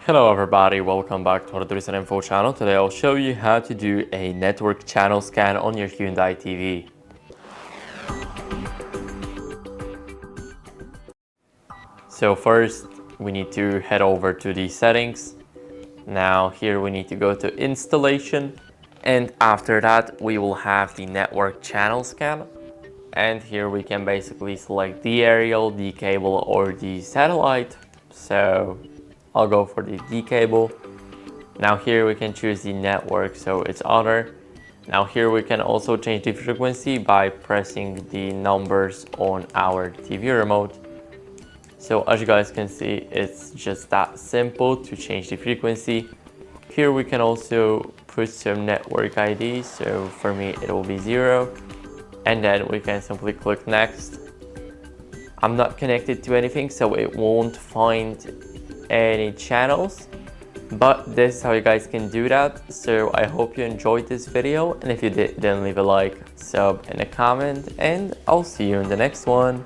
Hello everybody, welcome back to HardReset.Info channel. Today I'll show you how to do a network channel scan on your Hyundai TV. So first we need to head over to the settings. Now here we need to go to installation, and after that we will have the network channel scan. And here we can basically select the aerial, the cable, or the satellite. So I'll go for the D cable. Now here we can choose the network, so it's other. Now here we can also change the frequency by pressing the numbers on our TV remote. So as you guys can see, it's just that simple to change the frequency. Here we can also put some network ID, so for me it will be 0. And then we can simply click next. I'm not connected to anything, so it won't find any channels, but this is how you guys can do that. So I hope you enjoyed this video, and if you did, then leave a like, sub, and a comment, and I'll see you in the next one.